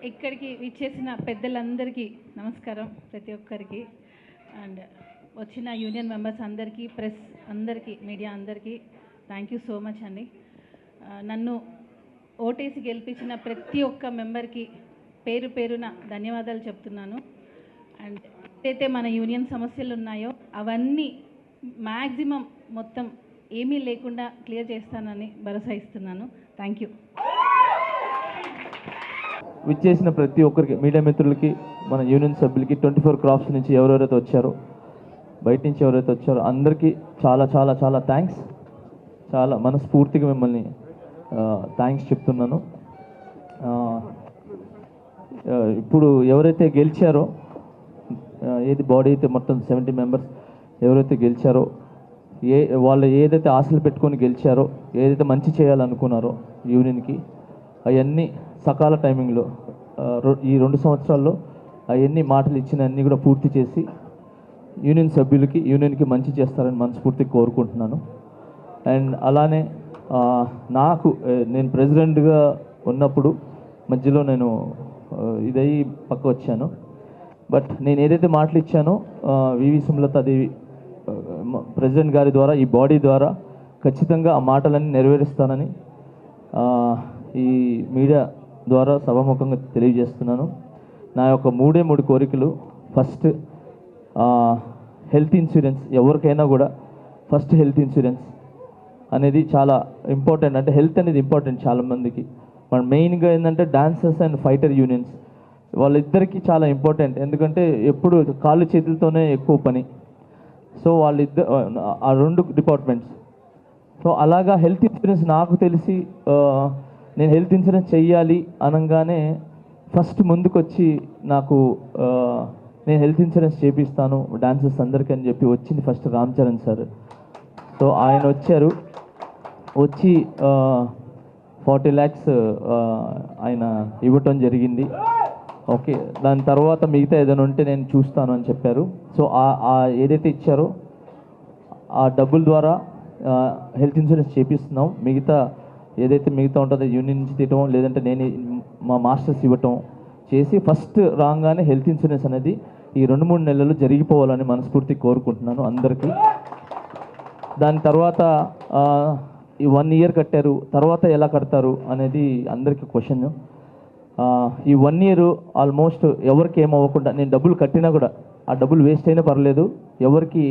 ఇక్కడికి విచ్చేసిన పెద్దలందరికీ నమస్కారం, ప్రతి ఒక్కరికి. అండ్ వచ్చిన యూనియన్ మెంబర్స్ అందరికీ, ప్రెస్ అందరికీ, మీడియా అందరికీ థ్యాంక్ యూ సో మచ్ అండి. నన్ను ఓటేసి గెలిపించిన ప్రతి ఒక్క మెంబర్కి పేరు పేరున ధన్యవాదాలు చెప్తున్నాను. అండ్ ఏదైతే మన యూనియన్ సమస్యలు ఉన్నాయో అవన్నీ మ్యాక్సిమం మొత్తం ఏమీ లేకుండా క్లియర్ చేస్తానని భరోసా ఇస్తున్నాను. Thank you. విచ్చేసిన ప్రతి ఒక్కరికి, మీడియా మిత్రులకి, మన యూనియన్ సభ్యులకి, 24 క్రాఫ్ట్స్ నుంచి ఎవరెవరైతే వచ్చారో, బయట నుంచి ఎవరైతే వచ్చారో అందరికీ చాలా చాలా చాలా థ్యాంక్స్. చాలా మనస్ఫూర్తిగా మిమ్మల్ని థ్యాంక్స్ చెప్తున్నాను. ఇప్పుడు ఎవరైతే గెలిచారో, ఏది బాడీ అయితే మొత్తం 70 మెంబర్స్ ఎవరైతే గెలిచారో, వాళ్ళు ఏదైతే ఆశలు పెట్టుకొని గెలిచారో, ఏదైతే మంచి చేయాలనుకున్నారో యూనియన్కి, అవన్నీ సకాల టైమింగ్లో ఈ 2 సంవత్సరాల్లో అవన్నీ మాటలు ఇచ్చిన అన్నీ కూడా పూర్తి చేసి యూనియన్ సభ్యులకి, యూనియన్కి మంచి చేస్తారని మనస్ఫూర్తిగా కోరుకుంటున్నాను. అండ్ అలానే నేను ప్రెసిడెంట్గా ఉన్నప్పుడు మధ్యలో నేను ఇదయ్యి పక్క వచ్చాను. బట్ నేను ఏదైతే మాటలు ఇచ్చానో వివి సుమలతాదేవి ప్రెసిడెంట్ గారి ద్వారా, ఈ బాడీ ద్వారా ఖచ్చితంగా ఆ మాటలన్నీ నెరవేరుస్తానని ఈ మీడియా ద్వారా సభాముఖంగా తెలియజేస్తున్నాను. నా యొక్క 3 కోరికలు. First, health insurance. ఎవరికైనా కూడా ఫస్ట్ హెల్త్ ఇన్సూరెన్స్ అనేది చాలా ఇంపార్టెంట్. అంటే హెల్త్ అనేది ఇంపార్టెంట్ చాలామందికి. మన మెయిన్గా ఏంటంటే డాన్సర్స్ అండ్ ఫైటర్ యూనియన్స్ వాళ్ళిద్దరికీ చాలా ఇంపార్టెంట్. ఎందుకంటే ఎప్పుడు కాళ్ళు చేతులతోనే ఎక్కువ పని. సో వాళ్ళిద్దరు ఆ 2 డిపార్ట్మెంట్స్. సో అలాగా హెల్త్ ఇన్సూరెన్స్ నాకు తెలిసి నేను హెల్త్ ఇన్సూరెన్స్ చెయ్యాలి అనగానే ఫస్ట్ ముందుకొచ్చి నాకు నేను హెల్త్ ఇన్సూరెన్స్ చేపిస్తాను డాన్సర్స్ అందరికీ అని చెప్పి వచ్చింది first Ram Charan sir. So ఆయన వచ్చారు. వచ్చి 40 lakhs ఆయన ఇవ్వటం జరిగింది. ఓకే, దాని తర్వాత మిగతా ఏదైనా ఉంటే నేను చూస్తాను అని చెప్పారు. సో ఏదైతే ఇచ్చారో ఆ డబ్బుల ద్వారా హెల్త్ ఇన్సూరెన్స్ చేపిస్తున్నాం. మిగతా ఉంటుందో యూనియన్ నుంచి తీయటం, లేదంటే నేను మా మాస్టర్స్ ఇవ్వటం చేసి ఫస్ట్ రాగానే హెల్త్ ఇన్సూరెన్స్ అనేది ఈ 2-3 నెలలు జరిగిపోవాలని మనస్ఫూర్తిగా కోరుకుంటున్నాను అందరికీ. దాని తర్వాత ఈ 1 year కట్టారు, తర్వాత ఎలా కడతారు అనేది అందరికీ క్వశ్చన్. ఈ 1 year ఆల్మోస్ట్ ఎవరికి ఏమవ్వకుండా, నేను డబ్బులు కట్టినా కూడా ఆ డబ్బులు వేస్ట్ అయినా పర్లేదు, ఎవరికి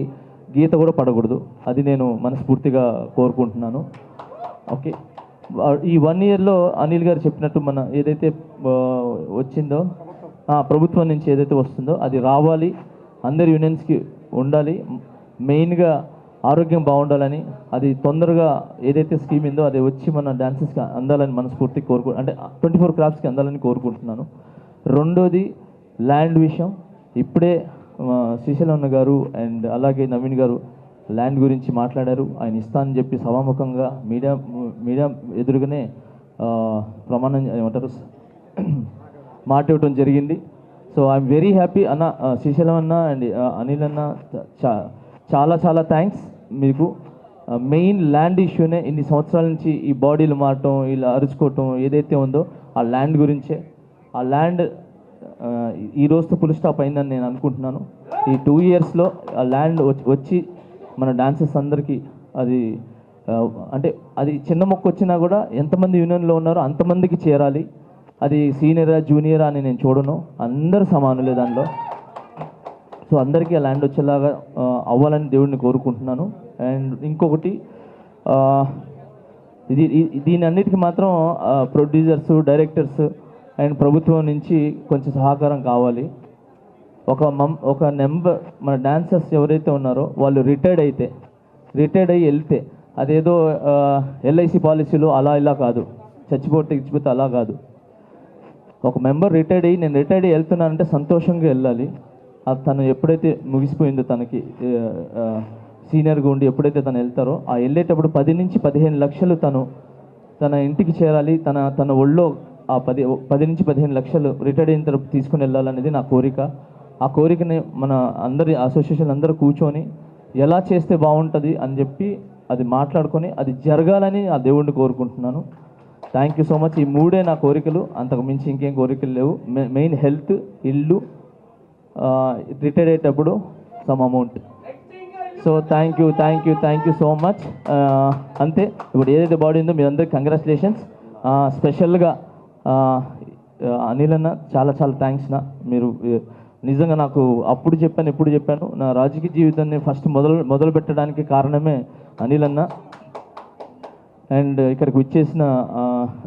గీత కూడా పడకూడదు. అది నేను మనస్ఫూర్తిగా కోరుకుంటున్నాను. ఓకే, ఈ 1 yearలో అనిల్ గారు చెప్పినట్టు మన ఏదైతే వచ్చిందో ప్రభుత్వం నుంచి ఏదైతే వస్తుందో అది రావాలి, అందరి యూనియన్స్కి ఉండాలి. మెయిన్గా ఆరోగ్యం బాగుండాలని, అది తొందరగా ఏదైతే స్కీమ్ ఉందో అది వచ్చి మన డాన్సెస్కి అందాలని మనస్ఫూర్తిగా అంటే 24 క్రాఫ్ట్స్కి అందాలని కోరుకుంటున్నాను. రెండోది ల్యాండ్ విషయం. ఇప్పుడే శ్రీశైలం గారు అండ్ అలాగే నవీన్ గారు ల్యాండ్ గురించి మాట్లాడారు. ఆయన ఇస్తానని చెప్పి సభాముఖంగా మీడియా ఎదురుగానే ప్రమాణం ఏమంటారు మాట ఇవ్వటం జరిగింది. సో ఐఎమ్ వెరీ హ్యాపీ అన్న, శ్రీశైలం అన్న అండ్ అనిల్ అన్న, చాలా చాలా థ్యాంక్స్ మీకు. మెయిన్ ల్యాండ్ ఇష్యూనే ఇన్ని సంవత్సరాల నుంచి ఈ బాడీలు మారటం, ఇలా అరుచుకోవటం ఏదైతే ఉందో ఆ ల్యాండ్ గురించే. ఆ ల్యాండ్ ఈ రోజుతో ఫుల్ స్టాప్ అయిందని నేను అనుకుంటున్నాను. ఈ 2 yearsలో ఆ ల్యాండ్ వచ్చి మన డాన్సర్స్ అందరికీ అది అంటే అది చిన్న మొక్క వచ్చినా కూడా ఎంతమంది యూనియన్లో ఉన్నారో అంతమందికి చేరాలి. అది సీనియరా జూనియరా అని నేను చూడను, అందరూ సమానులే దానిలో. సో అందరికీ ఆ ల్యాండ్ వచ్చేలాగా అవ్వాలని దేవుడిని కోరుకుంటున్నాను. అండ్ ఇంకొకటి, దీని అన్నిటికీ మాత్రం ప్రొడ్యూసర్స్, డైరెక్టర్స్ అండ్ ప్రభుత్వం నుంచి కొంచెం సహకారం కావాలి. ఒక నెంబర్ మన డాన్సర్స్ ఎవరైతే ఉన్నారో వాళ్ళు రిటైర్డ్ అయ్యి వెళ్తే అదేదో ఎల్ఐసి పాలసీలో అలా ఇలా కాదు, చచ్చిపోతే అలా కాదు. ఒక మెంబర్ రిటైర్డ్ అయ్యి నేను రిటైర్డ్ అయ్యి వెళ్తున్నానంటే సంతోషంగా వెళ్ళాలి. తను ఎప్పుడైతే ముగిసిపోయిందో, తనకి సీనియర్గా ఉండి ఎప్పుడైతే తను వెళ్తారో ఆ వెళ్ళేటప్పుడు 10 నుంచి 15 లక్షలు తన ఇంటికి చేరాలి. తన ఒళ్ళో ఆ 10 నుంచి 15 లక్షలు రిటైర్డ్ అయిన తర్వాత తీసుకుని వెళ్ళాలనేది నా కోరిక. ఆ కోరికని మన అందరి అసోసియేషన్ అందరూ కూర్చొని ఎలా చేస్తే బాగుంటుంది అని చెప్పి అది మాట్లాడుకొని అది జరగాలని ఆ దేవుడిని కోరుకుంటున్నాను. Thank you so much. ఈ మూడే నా కోరికలు, అంతకు మించి ఇంకేం కోరికలు లేవు. మెయిన్ హెల్త్, ఇల్లు, రిటైర్ అయ్యేటప్పుడు some amount. So thank you so much. అంతే. ఇప్పుడు ఏదైతే బాడీ ఉందో మీ అందరికి కంగ్రాచులేషన్స్. స్పెషల్గా అనిల్ అన్న చాలా చాలా థ్యాంక్స్ నా. మీరు నిజంగా నాకు అప్పుడు చెప్పాను, ఇప్పుడు చెప్పాను, నా రాజకీయ జీవితాన్ని ఫస్ట్ మొదలు పెట్టడానికి కారణమే అనిల్ అన్న. అండ్ ఇక్కడికి వచ్చేసిన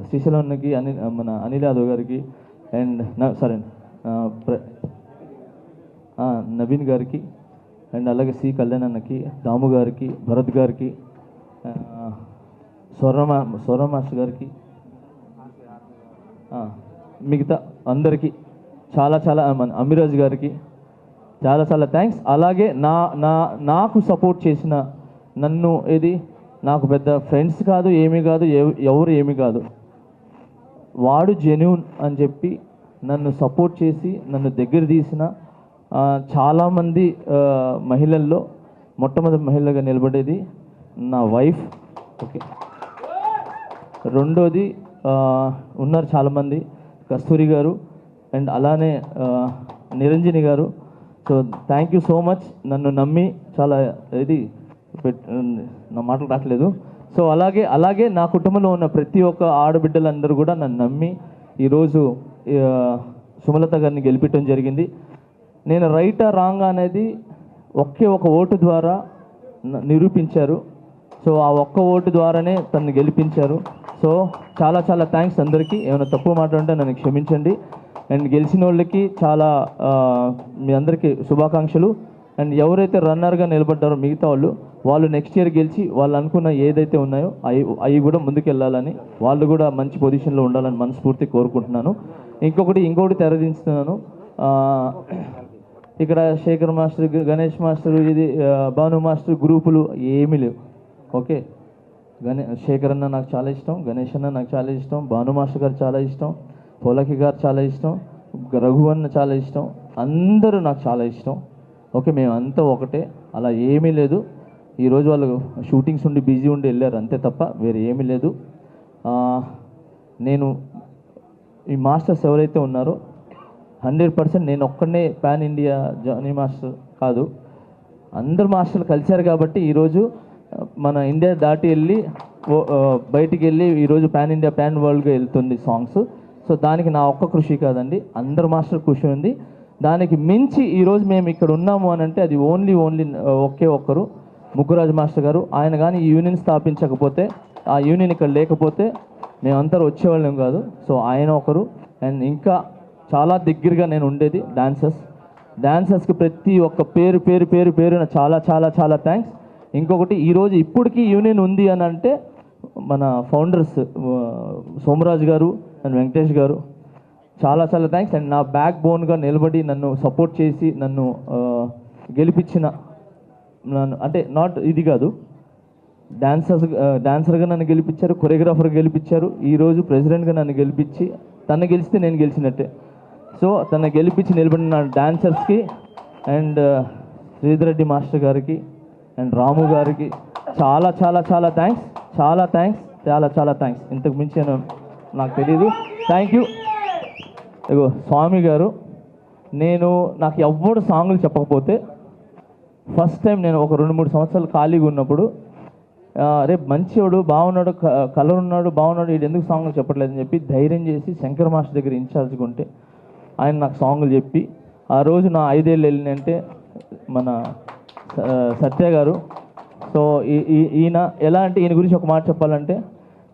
శ్రీశైలం అన్నకి, మన అనిల్ యాదవ్ గారికి, అండ్ నవీన్ గారికి, అండ్ అలాగే సి కళ్యాణ్ అన్నకి, దాము గారికి, భరత్ గారికి, స్వర్ణ మాస్టర్ గారికి, మిగతా అందరికీ చాలా చాలా, మన అమిరాజ్ గారికి చాలా చాలా థ్యాంక్స్. అలాగే నాకు సపోర్ట్ చేసిన, నాకు పెద్ద ఫ్రెండ్స్ కాదు, ఏమీ కాదు, ఎవరు ఏమీ కాదు, వాడు జెన్యూన్ అని చెప్పి నన్ను సపోర్ట్ చేసి నన్ను దగ్గర తీసిన చాలామంది మహిళల్లో మొట్టమొదటి మహిళగా నిలబడేది నా వైఫ్. ఓకే. రెండోది ఉన్నారు చాలామంది, కస్తూరి గారు, అండ్ అలానే నిరంజని గారు. So thank you so much. నన్ను నమ్మి చాలా నా మాటలు రావట్లేదు. సో అలాగే నా కుటుంబంలో ఉన్న ప్రతి ఒక్క ఆడబిడ్డలందరూ కూడా నన్ను నమ్మి ఈరోజు సుమలత గారిని గెలిపించడం జరిగింది. నేను రైటా రాంగ్ అనేది ఒకే ఒక ఓటు ద్వారా నిరూపించారు. సో ఆ ఒక్క ఓటు ద్వారానే తనని గెలిపించారు. సో చాలా చాలా థ్యాంక్స్ అందరికీ. ఏమైనా తప్పు మాట్లాడుంటే నన్ను క్షమించండి. అండ్ గెలిచిన వాళ్ళకి చాలా మీ అందరికీ శుభాకాంక్షలు. అండ్ ఎవరైతే రన్నర్గా నిలబడ్డారో మిగతా వాళ్ళు నెక్స్ట్ ఇయర్ గెలిచి వాళ్ళు అనుకున్న ఏదైతే ఉన్నాయో అవి కూడా ముందుకు వెళ్ళాలని, వాళ్ళు కూడా మంచి పొజిషన్లో ఉండాలని మనస్ఫూర్తి కోరుకుంటున్నాను. ఇంకొకటి తెరదించుతున్నాను. ఇక్కడ శేఖర్ మాస్టర్, గణేష్ మాస్టర్, ఇది భాను మాస్టర్ గ్రూపులు ఏమీ లేవు. ఓకే. శేఖర్ అన్న నాకు చాలా ఇష్టం, గణేష్ అన్న నాకు చాలా ఇష్టం, భాను మాస్టర్ గారు చాలా ఇష్టం, పోలకి గారు చాలా ఇష్టం, రఘు అన్న చాలా ఇష్టం, అందరూ నాకు చాలా ఇష్టం. ఓకే. మేము అంతా ఒకటే, అలా ఏమీ లేదు. ఈరోజు వాళ్ళు షూటింగ్స్ ఉండి బిజీ ఉండి వెళ్ళారు అంతే తప్ప వేరే ఏమీ లేదు. నేను ఈ మాస్టర్స్ ఎవరైతే ఉన్నారో 100% నేను ఒక్కడనే పాన్ ఇండియా జానీ మాస్టర్ కాదు, అందరు మాస్టర్లు కలిశారు కాబట్టి ఈరోజు మన ఇండియా దాటి వెళ్ళి బయటికి వెళ్ళి ఈరోజు పాన్ ఇండియా, పాన్ వరల్డ్గా వెళ్తుంది సాంగ్స్. సో దానికి నా ఒక్క కృషి కాదండి, అందరు మాస్టర్ కృషి ఉంది. దానికి మించి ఈరోజు మేము ఇక్కడ ఉన్నాము అని అంటే అది ఓన్లీ ఒకే ఒక్కరు, ముగ్గురాజు మాస్టర్ గారు. ఆయన కానీ ఈ యూనియన్ స్థాపించకపోతే, ఆ యూనియన్ ఇక్కడ లేకపోతే మేమందరూ వచ్చేవాళ్ళం కాదు. సో ఆయన ఒకరు. అండ్ ఇంకా చాలా దగ్గరగా నేను ఉండేది డాన్సర్స్కి ప్రతి ఒక్క పేరున చాలా చాలా చాలా థ్యాంక్స్. ఇంకొకటి, ఈరోజు ఇప్పటికీ యూనియన్ ఉంది అని అంటే మన ఫౌండర్స్ సోమరాజు గారు అండ్ వెంకటేష్ గారు, చాలా చాలా థ్యాంక్స్. అండ్ నా బ్యాక్ బోన్గా నిలబడి నన్ను సపోర్ట్ చేసి నన్ను గెలిపించిన, అంటే నాట్ ఇది కాదు, డాన్సర్గా నన్ను గెలిపించారు, కొరియోగ్రాఫర్గా గెలిపించారు, ఈరోజు ప్రెసిడెంట్గా నన్ను గెలిపించి, తను గెలిస్తే నేను గెలిచినట్టే. సో తను గెలిపించి నిలబడిన డాన్సర్స్కి అండ్ శ్రీధర్ రెడ్డి మాస్టర్ గారికి అండ్ రాము గారికి చాలా చాలా చాలా థ్యాంక్స్, చాలా థ్యాంక్స్. ఇంతకు మించి నాకు తెలియదు. Thank you. ఇగో స్వామి గారు, నాకు ఎవ్వడు సాంగులు చెప్పకపోతే ఫస్ట్ టైం నేను ఒక 2-3 సంవత్సరాలు ఖాళీగా ఉన్నప్పుడు, రేపు మంచివాడు, బాగున్నాడు, కలర్ ఉన్నాడు, బాగున్నాడు, వీడు ఎందుకు సాంగులు చెప్పట్లేదని చెప్పి ధైర్యం చేసి శంకర్ మాస్టర్ దగ్గర ఇన్ఛార్జ్గా ఉంటే ఆయన నాకు సాంగులు చెప్పి, ఆ రోజు నా 5 ఏళ్ళు వెళ్ళినంటే మన సత్య గారు. సో ఈయన ఎలా అంటే, ఈయన గురించి ఒక మాట చెప్పాలంటే,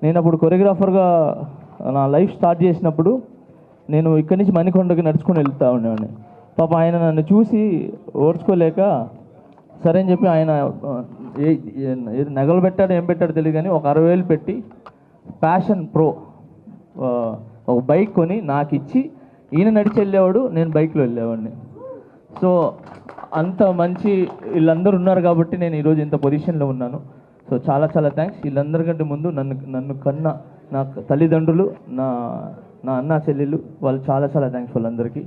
నేను అప్పుడు కొరియోగ్రాఫర్గా నా లైఫ్ స్టార్ట్ చేసినప్పుడు నేను ఇక్కడి నుంచి మణికొండకి నడుచుకొని వెళ్తూ ఉండేవాడిని. పాప ఆయన నన్ను చూసి ఓర్చుకోలేక సరే అని చెప్పి ఆయన నగలు పెట్టాడు, ఏం పెట్టాడు తెలియదు కానీ ఒక 60,000 పెట్టి ప్యాషన్ ప్రో ఒక బైక్ కొని నాకు ఇచ్చి, ఈయన నడిచి వెళ్ళేవాడు, నేను బైక్లో వెళ్ళేవాడిని. సో అంత మంచి వీళ్ళందరూ ఉన్నారు కాబట్టి నేను ఈరోజు ఇంత పొజిషన్లో ఉన్నాను. సో చాలా చాలా థ్యాంక్స్. వీళ్ళందరికంటే ముందు నన్ను నా తల్లిదండ్రులు, నా అన్న చెల్లెళ్ళు, వాళ్ళు చాలా చాలా థ్యాంక్స్ వాళ్ళందరికీ.